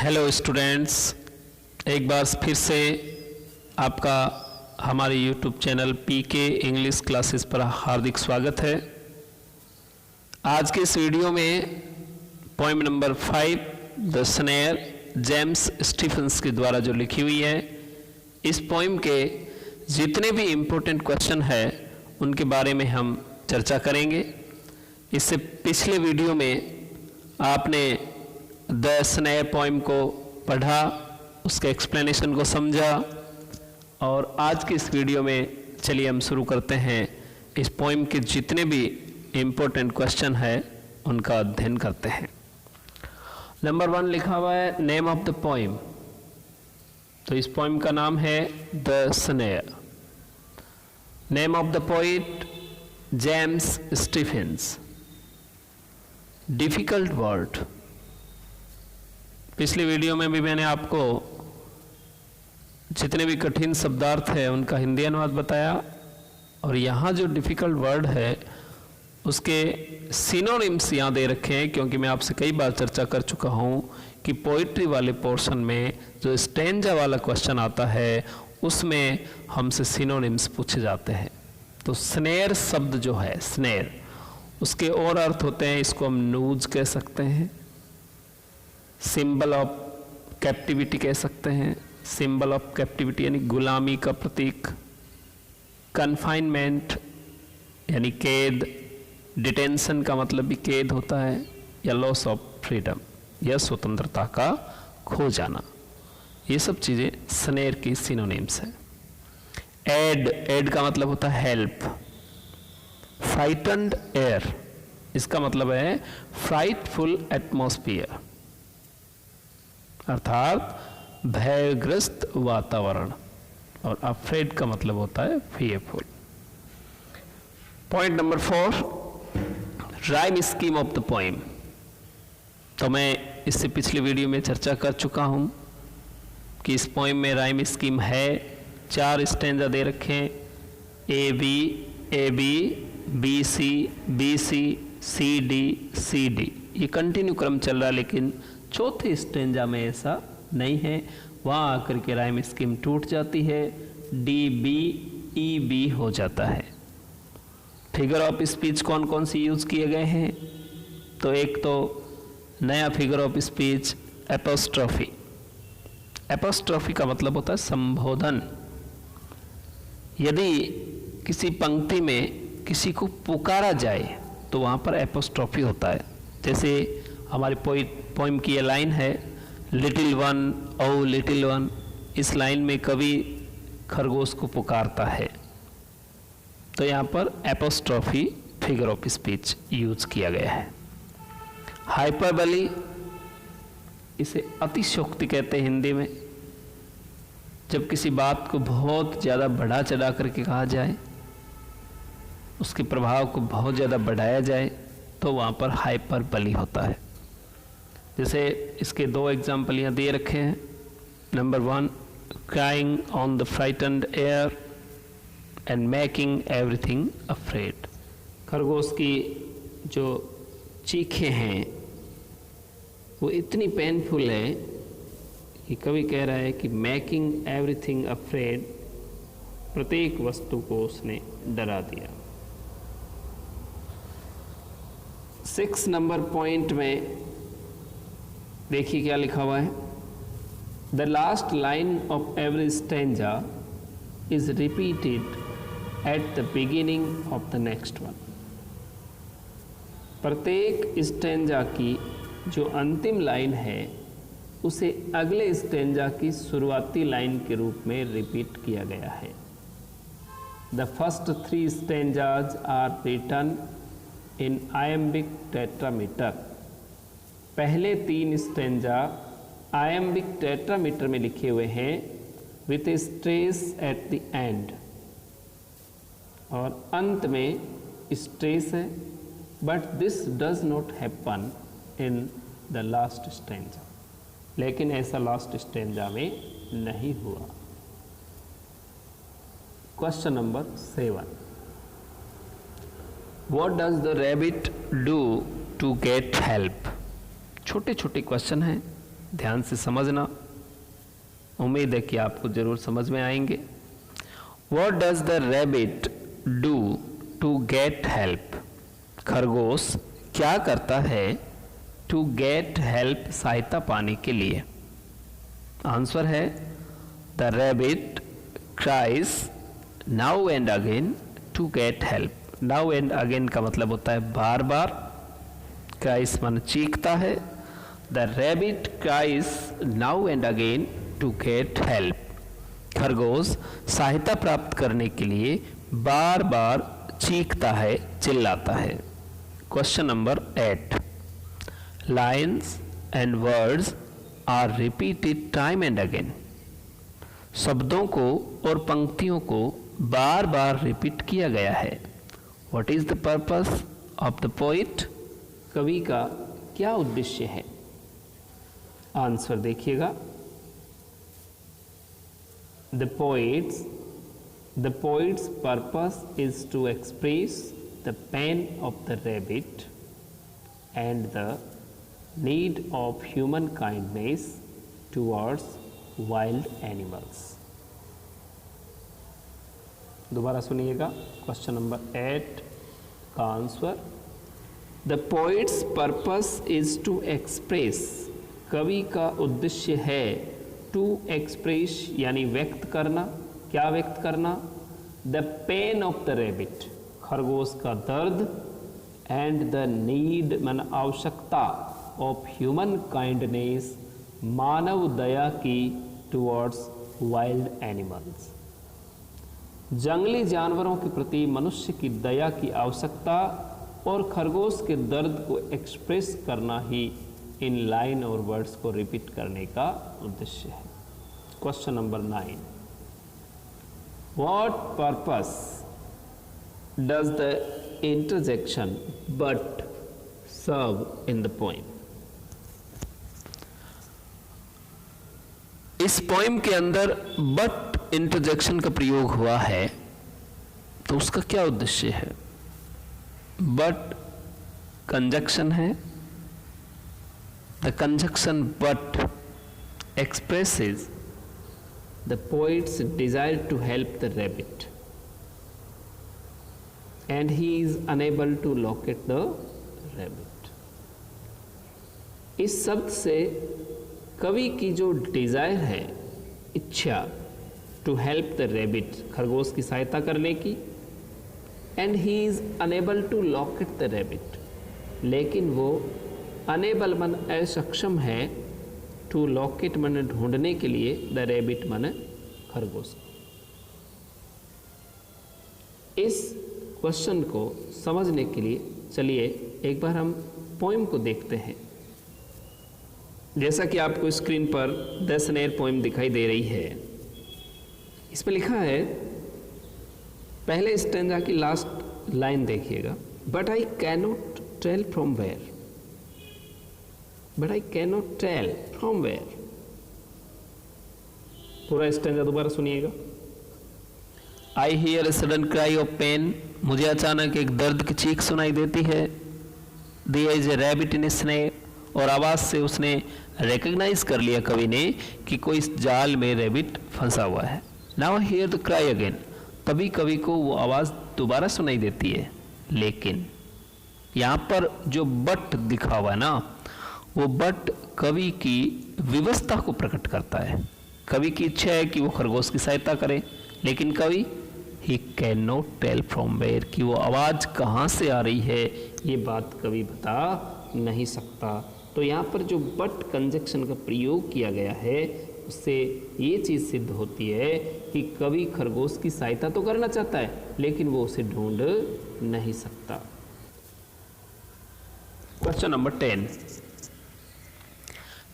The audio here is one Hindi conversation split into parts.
हेलो स्टूडेंट्स, एक बार फिर से आपका हमारे YouTube channel PK English classes पर हार्दिक स्वागत है। आज के इस वीडियो में poem number 5 the snare James Stephens के द्वारा जो लिखी हुई है, इस पोएम के जितने भी इम्पोर्टेंट क्वेश्चन है उनके बारे में हम चर्चा करेंगे। इससे पिछले वीडियो में आपने द स्नेयर पोएम को पढ़ा, उसके एक्सप्लेनेशन को समझा, और आज की इस वीडियो में चलिए हम शुरू करते हैं। इस पोएम के जितने भी इम्पोर्टेंट क्वेश्चन है उनका अध्ययन करते हैं। नंबर 1 लिखा हुआ है नेम ऑफ द पोएम। तो इस पोएम का नाम है the snare. Name of the poet James Stephens. Difficult word. पिछली वीडियो में भी मैंने आपको जितने भी कठिन शब्दार्थ है उनका हिंदी अनुवाद बताया, और यहाँ जो डिफिकल्ट वर्ड है उसके सिनोनिम्स यहाँ दे रखे हैं, क्योंकि मैं आपसे कई बार चर्चा कर चुका हूँ कि पोइट्री वाले पोर्शन में जो स्टैंजा वाला क्वेश्चन आता है उसमें हमसे सिनोनिम्स पूछे जाते हैं। तो स्नेयर शब्द जो है, स्नेयर, उसके और अर्थ होते हैं। इसको हम नूज कह सकते हैं, सिंबल ऑफ कैप्टिविटी कह सकते हैं, सिंबल ऑफ कैप्टिविटी यानी गुलामी का प्रतीक, कन्फाइनमेंट यानी कैद, डिटेंशन का मतलब भी कैद होता है, या लॉस ऑफ फ्रीडम या स्वतंत्रता का खो जाना। ये सब चीज़ें स्नेयर की सिनोनिम्स हैं। एड का मतलब होता है हेल्प। फ्राइटन्ड एयर, इसका मतलब है फ्राइटफुल एटमॉस्फियर, अर्थात भयग्रस्त वातावरण। और अफ्रेड का मतलब होता है fearful. Point number 4 rhyme scheme of the poem. तो मैं इससे पिछली वीडियो में चर्चा कर चुका हूं कि इस पोएम में राइम स्कीम है। 4 स्टैंजा दे रखे हैं, A B B C C D. ये कंटिन्यू क्रम चल रहा है, लेकिन चौथे स्टैंजा में ऐसा नहीं है। वहाँ आकर के राइम स्कीम टूट जाती है, डी बी हो जाता है। फिगर ऑफ स्पीच कौन कौन सी यूज किए गए हैं? तो एक तो नया figure of speech apostrophe. Apostrophe का मतलब होता है संबोधन। यदि किसी पंक्ति में किसी को पुकारा जाए तो वहाँ पर एपोस्ट्रोफी होता है। जैसे हमारी पोइम की ये लाइन है, little one O little one. इस लाइन में कवि खरगोश को पुकारता है, तो यहाँ पर apostrophe figure of speech use किया गया है। हाइपरबली, इसे अतिशयोक्ति कहते हैं हिंदी में। जब किसी बात को बहुत ज़्यादा बढ़ा चढ़ा करके कहा जाए, उसके प्रभाव को बहुत ज़्यादा बढ़ाया जाए, तो वहाँ पर हाइपरबली होता है। जैसे इसके 2 एग्जाम्पल यहाँ दे रखे हैं। Number 1 crying on the frightened air and making everything afraid. खरगोश की जो चीखें हैं वो इतनी पेनफुल है कि कवि कह रहा है कि मेकिंग एवरीथिंग अफ्रेड, प्रत्येक वस्तु को उसने डरा दिया। 6 नंबर पॉइंट में देखिए क्या लिखा हुआ है। The last line of every stanza is repeated at the beginning of the next one. प्रत्येक स्टैंजा की जो अंतिम लाइन है उसे अगले स्टैंजा की शुरुआती लाइन के रूप में रिपीट किया गया है। The first 3 stanzas are written in iambic tetrameter. पहले 3 स्टैंजा आयम्बिक टेट्रामीटर में लिखे हुए हैं, with a stress at the end, और अंत में स्ट्रेस है, but this does not happen in the last stanza. लेकिन ऐसा लास्ट स्टैंजा में नहीं हुआ। Question number 7 What does the rabbit do to get help? छोटे छोटे क्वेश्चन हैं, ध्यान से समझना, उम्मीद है कि आपको जरूर समझ में आएंगे। What does the rabbit do to get help? खरगोश क्या करता है to get help, सहायता पाने के लिए? आंसर है the rabbit cries now and again to get help. now and again का मतलब होता है बार बार, cries मन चीखता है। the rabbit cries now and again to get help. खरगोश सहायता प्राप्त करने के लिए बार बार चीखता है, चिल्लाता है। Question number 8, lines and words are repeated time and again. शब्दों को और पंक्तियों को बार बार रिपीट किया गया है। What is the purpose of the poet? कवि का क्या उद्देश्य है? आंसर देखिएगा। The poet's purpose is to express the pain of the rabbit and the need of human kindness towards wild animals. दोबारा सुनिएगा क्वेश्चन नंबर 8 का answer. The poet's purpose is to express, कवि का उद्देश्य है टू एक्सप्रेस यानी व्यक्त करना। क्या व्यक्त करना? The pain of the rabbit, खरगोश का दर्द, एंड द नीड मन आवश्यकता, ऑफ ह्यूमन काइंडनेस मानव दया की, टुवर्ड्स वाइल्ड एनिमल्स, जंगली जानवरों के प्रति मनुष्य की दया की आवश्यकता और खरगोश के दर्द को एक्सप्रेस करना ही इन लाइन और वर्ड्स को रिपीट करने का उद्देश्य है। Question number 9, what purpose does the interjection but serve in the poem? इस पोएम के अंदर बट इंटरजेक्शन का प्रयोग हुआ है, तो उसका क्या उद्देश्य है? बट कंजक्शन है। The conjunction but expresses the poet's desire to help the rabbit and he is unable to locate the rabbit. इस शब्द से कवि की जो डिजायर है, इच्छा, टू हेल्प द रैबिट, खरगोश की सहायता करने की, and he is unable to locate the rabbit, लेकिन वो अनेबल मन असक्षम है, टू लॉकेट मन ढूंढने के लिए, द रैबिट मन खरगोश। इस क्वेश्चन को समझने के लिए चलिए एक बार हम पोएम को देखते हैं। जैसा कि आपको स्क्रीन पर द स्नेर पोएम दिखाई दे रही है, इसमें लिखा है, पहले स्टैंजा की लास्ट लाइन देखिएगा, but I cannot tell from where, but I cannot tell from where. पूरा स्टैंजा दोबारा सुनिएगा। I hear a sudden cry of pain, मुझे अचानक एक दर्द की चीख सुनाई देती है। There is a rabbit in a snare, और आवाज से उसने रिकॉग्नाइज कर लिया कवि ने कि कोई इस जाल में रैबिट फंसा हुआ है। Now I hear the cry again, तभी कवि को वो आवाज दोबारा सुनाई देती है। लेकिन यहाँ पर जो बट दिखा हुआ है ना, वो बट कवि की विवशता को प्रकट करता है। कवि की इच्छा है कि वो खरगोश की सहायता करे, लेकिन कवि ही can not tell from where, कि वो आवाज कहाँ से आ रही है ये बात कवि बता नहीं सकता। तो यहाँ पर जो बट कंजक्शन का प्रयोग किया गया है, उससे ये चीज़ सिद्ध होती है कि कवि खरगोश की सहायता तो करना चाहता है, लेकिन वो उसे ढूंढ नहीं सकता। Question number 10,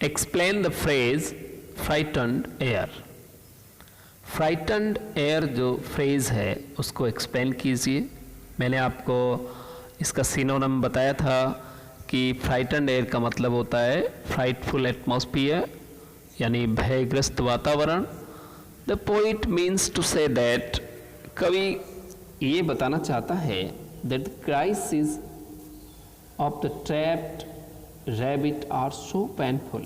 explain the phrase frightened air. Frightened air जो फ्रेज है उसको एक्सप्लेन कीजिए। मैंने आपको इसका सिनोनिम बताया था कि फ्राइटन्ड एयर का मतलब होता है फ्राइटफुल एटमॉस्फियर, यानी भयग्रस्त वातावरण। The poet means to say that, कवि ये बताना चाहता है that the crisis of the trapped rabbit are so painful,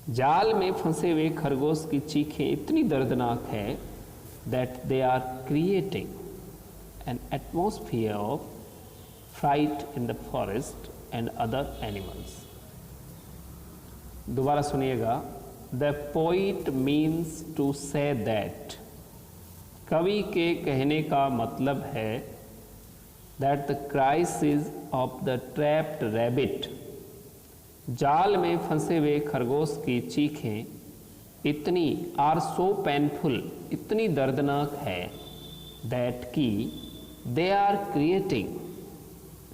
जाल में फंसे हुए खरगोश की चीखें इतनी दर्दनाक है that they are creating an atmosphere of fright in the forest and other animals. दोबारा सुनिएगा। The poet means to say that, कवि के कहने का मतलब है that the crisis of the trapped rabbit, जाल में फंसे हुए खरगोश की चीखें इतनी आर सो पेनफुल, इतनी दर्दनाक है दैट की दे आर क्रिएटिंग,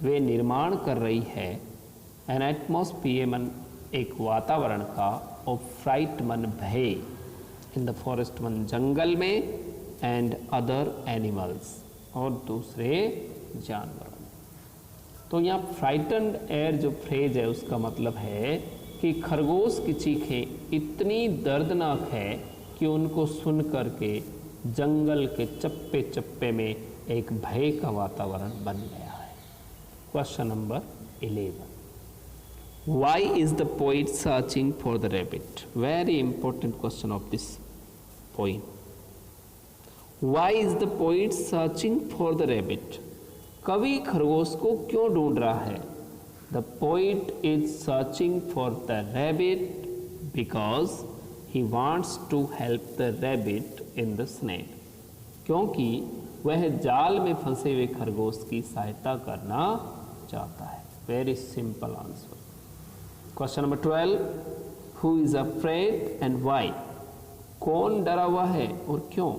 वे निर्माण कर रही है एन एटमॉस्फियर मन, एक वातावरण का, ऑफ फ्राइट मन भय, इन द फॉरेस्ट मन जंगल में, एंड अदर एनिमल्स और दूसरे जानवरों में। तो यहाँ फ्राइटन्ड एयर जो फ्रेज है उसका मतलब है कि खरगोश की चीखें इतनी दर्दनाक है कि उनको सुन करके जंगल के चप्पे चप्पे में एक भय का वातावरण बन गया है। Question number 11, Why is the poet searching for the rabbit? Very important question of this poem. Why is the poet searching for the rabbit? कवि खरगोश को क्यों ढूंढ रहा है? The poet is searching for the rabbit because he wants to help the rabbit in the snare. क्योंकि वह जाल में फंसे हुए खरगोश की सहायता करना चाहता है। Very simple answer. Question number 12, who is afraid and why? कौन डरा हुआ है और क्यों?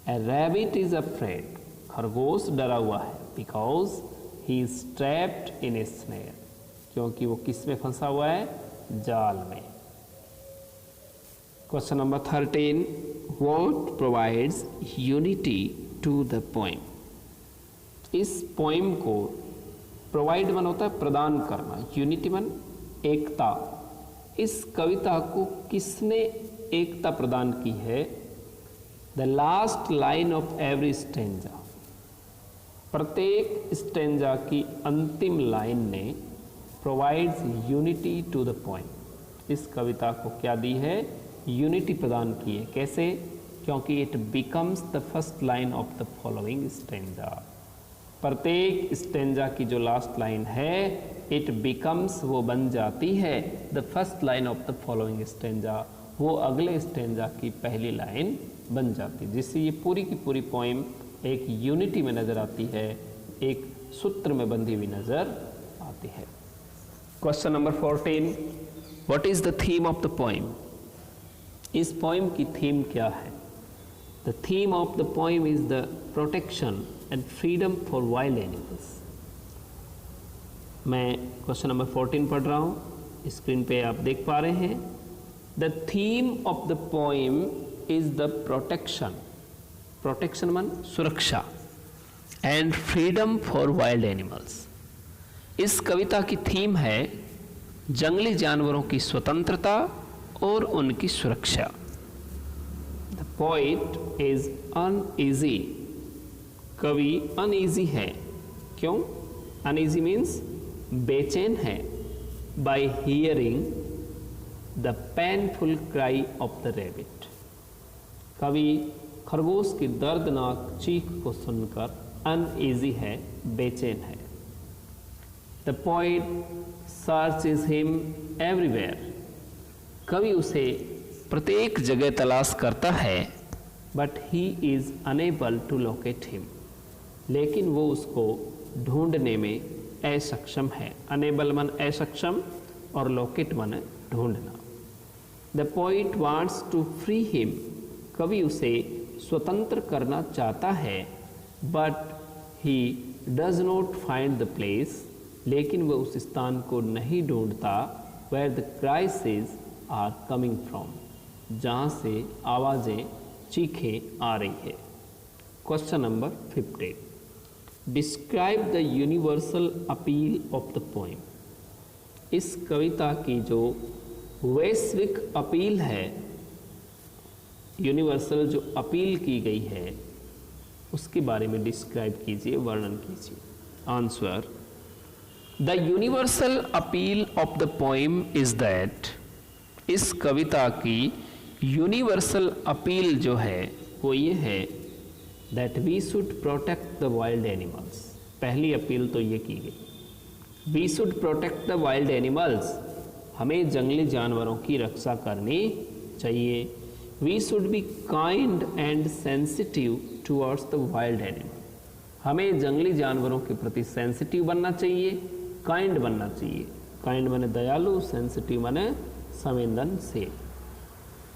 ए रैबिट इज अफ्रेड, खरगोश डरा हुआ है, because he is trapped in a snare, क्योंकि वो किस में फंसा हुआ है? जाल में। Question number 13, what provides unity to the poem? इस पोएम को प्रोवाइड मन होता है प्रदान करना, यूनिटी मन एकता। इस कविता को किसने एकता प्रदान की है? The last line of every stanza, प्रत्येक स्टेंजा की अंतिम लाइन ने provides unity to the poem. इस कविता को क्या दी है? यूनिटी प्रदान की है। कैसे? क्योंकि it becomes the first line of the following stanza. प्रत्येक स्टेंजा की जो लास्ट लाइन है, इट बिकम्स, वो बन जाती है, the first line of the following stanza, वो अगले स्टेंजा की पहली लाइन बन जाती है, जिससे ये पूरी की पूरी पोइम एक यूनिटी में नज़र आती है, एक सूत्र में बंधी हुई नज़र आती है। Question number 14, what is the theme of the poem? इस पोइम की थीम क्या है? The theme of the poem is the protection and freedom for wild animals. मैं क्वेश्चन नंबर 14 पढ़ रहा हूँ, स्क्रीन पे आप देख पा रहे हैं। The theme of the poem is the protection, protection मन सुरक्षा, and freedom for wild animals. इस कविता की थीम है जंगली जानवरों की स्वतंत्रता और उनकी सुरक्षा। द पोइट इज अनईजी, कवि अनईजी है। क्यों? अनईजी मीन्स बेचैन है। Bye hearing the painful cry of the rabbit, कवि खरगोश की दर्दनाक चीख को सुनकर अनईजी है, बेचैन है। The poet searches him everywhere, कवि उसे प्रत्येक जगह तलाश करता है, but he is unable to locate him, लेकिन वो उसको ढूंढने में असक्षम है। अनेबल मन असक्षम और लोकेट मन ढूंढना। The poet wants to free him, कवि उसे स्वतंत्र करना चाहता है, but he does not find the place, लेकिन वह उस स्थान को नहीं ढूंढता where the crisis are coming from, जहाँ से आवाज़ें चीखें आ रही है। Question number 15, describe the universal appeal of the poem. इस कविता की जो वैश्विक अपील है, यूनिवर्सल जो अपील की गई है, उसके बारे में डिस्क्राइब कीजिए, वर्णन कीजिए। Answer, the universal appeal of the poem is that इस कविता की यूनिवर्सल अपील जो है वो ये है that we should protect the wild animals. पहली अपील तो ये की गई, we should protect the wild animals, हमें जंगली जानवरों की रक्षा करनी चाहिए। We should be kind and sensitive towards the wild animal, हमें जंगली जानवरों के प्रति सेंसिटिव बनना चाहिए, काइंड बनना चाहिए। काइंड माने दयालु, सेंसिटिव माने संवेदनशील।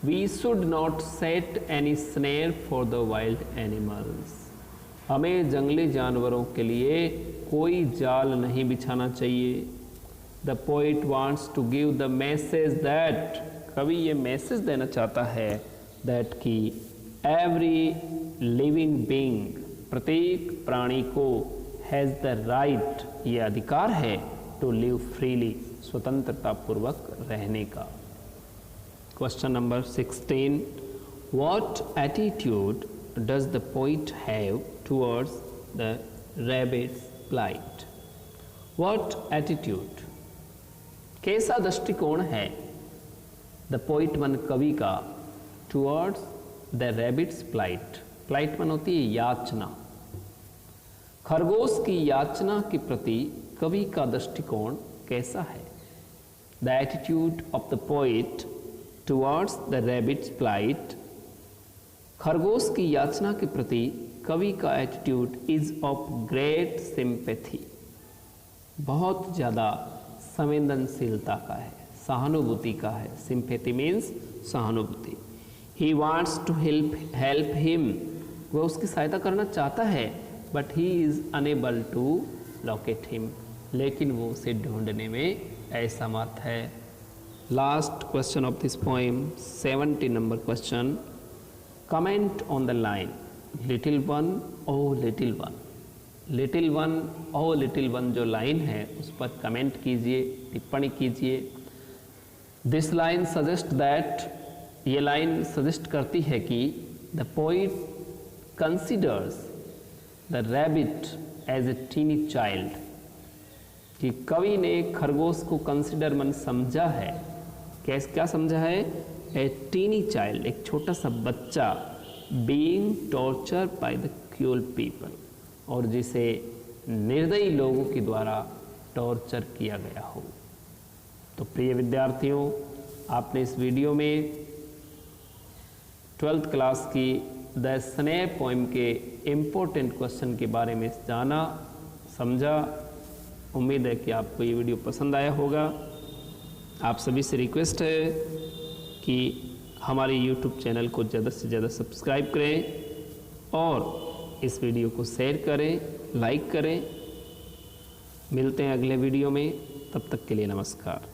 We should not set any snare for the wild animals, हमें जंगली जानवरों के लिए कोई जाल नहीं बिछाना चाहिए। The poet wants to give the message that, कवि ये मैसेज देना चाहता है दैट कि एवरी लिविंग बीइंग, प्रत्येक प्राणी को हैज़ द राइट, ये अधिकार है टू लिव फ्रीली, स्वतंत्रता पूर्वक रहने का। Question number 16, what attitude does the poet have towards the rabbit's plight? What attitude, कैसा दृष्टिकोण है द पोइट मन कवि का towards the rabbit's plight? Plight means होती है याचना, खरगोश की याचना के प्रति कवि का दृष्टिकोण कैसा है? The attitude of the poet towards the rabbit's plight, खरगोश की याचना के प्रति कवि का attitude is of great sympathy, बहुत ज़्यादा संवेदनशीलता का है, सहानुभूति का है। सिंपैथी मीन्स सहानुभूति। He wants to help him, वह उसकी सहायता करना चाहता है, but he is unable to locate him, लेकिन वो उसे ढूंढने में असमर्थ है। Last question of this poem, 70 number question, comment on the line little one O little one. Little one O little one जो लाइन है उस पर कमेंट कीजिए, टिप्पणी कीजिए। दिस लाइन सजेस्ट दैट, ये लाइन सजेस्ट करती है कि the poet considers the rabbit as a tiny child, कि कवि ने खरगोश को कंसिडर मन समझा है, क्या समझा है? ए टीनी चाइल्ड, एक छोटा सा बच्चा, being torture by the cruel people, और जिसे निर्दयी लोगों के द्वारा टॉर्चर किया गया हो। तो प्रिय विद्यार्थियों, आपने इस वीडियो में 12th क्लास की द स्नेह पोएम के इम्पोर्टेंट क्वेश्चन के बारे में जाना, समझा। उम्मीद है कि आपको ये वीडियो पसंद आया होगा। आप सभी से रिक्वेस्ट है कि हमारे YouTube चैनल को ज़्यादा से ज़्यादा सब्सक्राइब करें और इस वीडियो को शेयर करें, लाइक करें। मिलते हैं अगले वीडियो में, तब तक के लिए नमस्कार।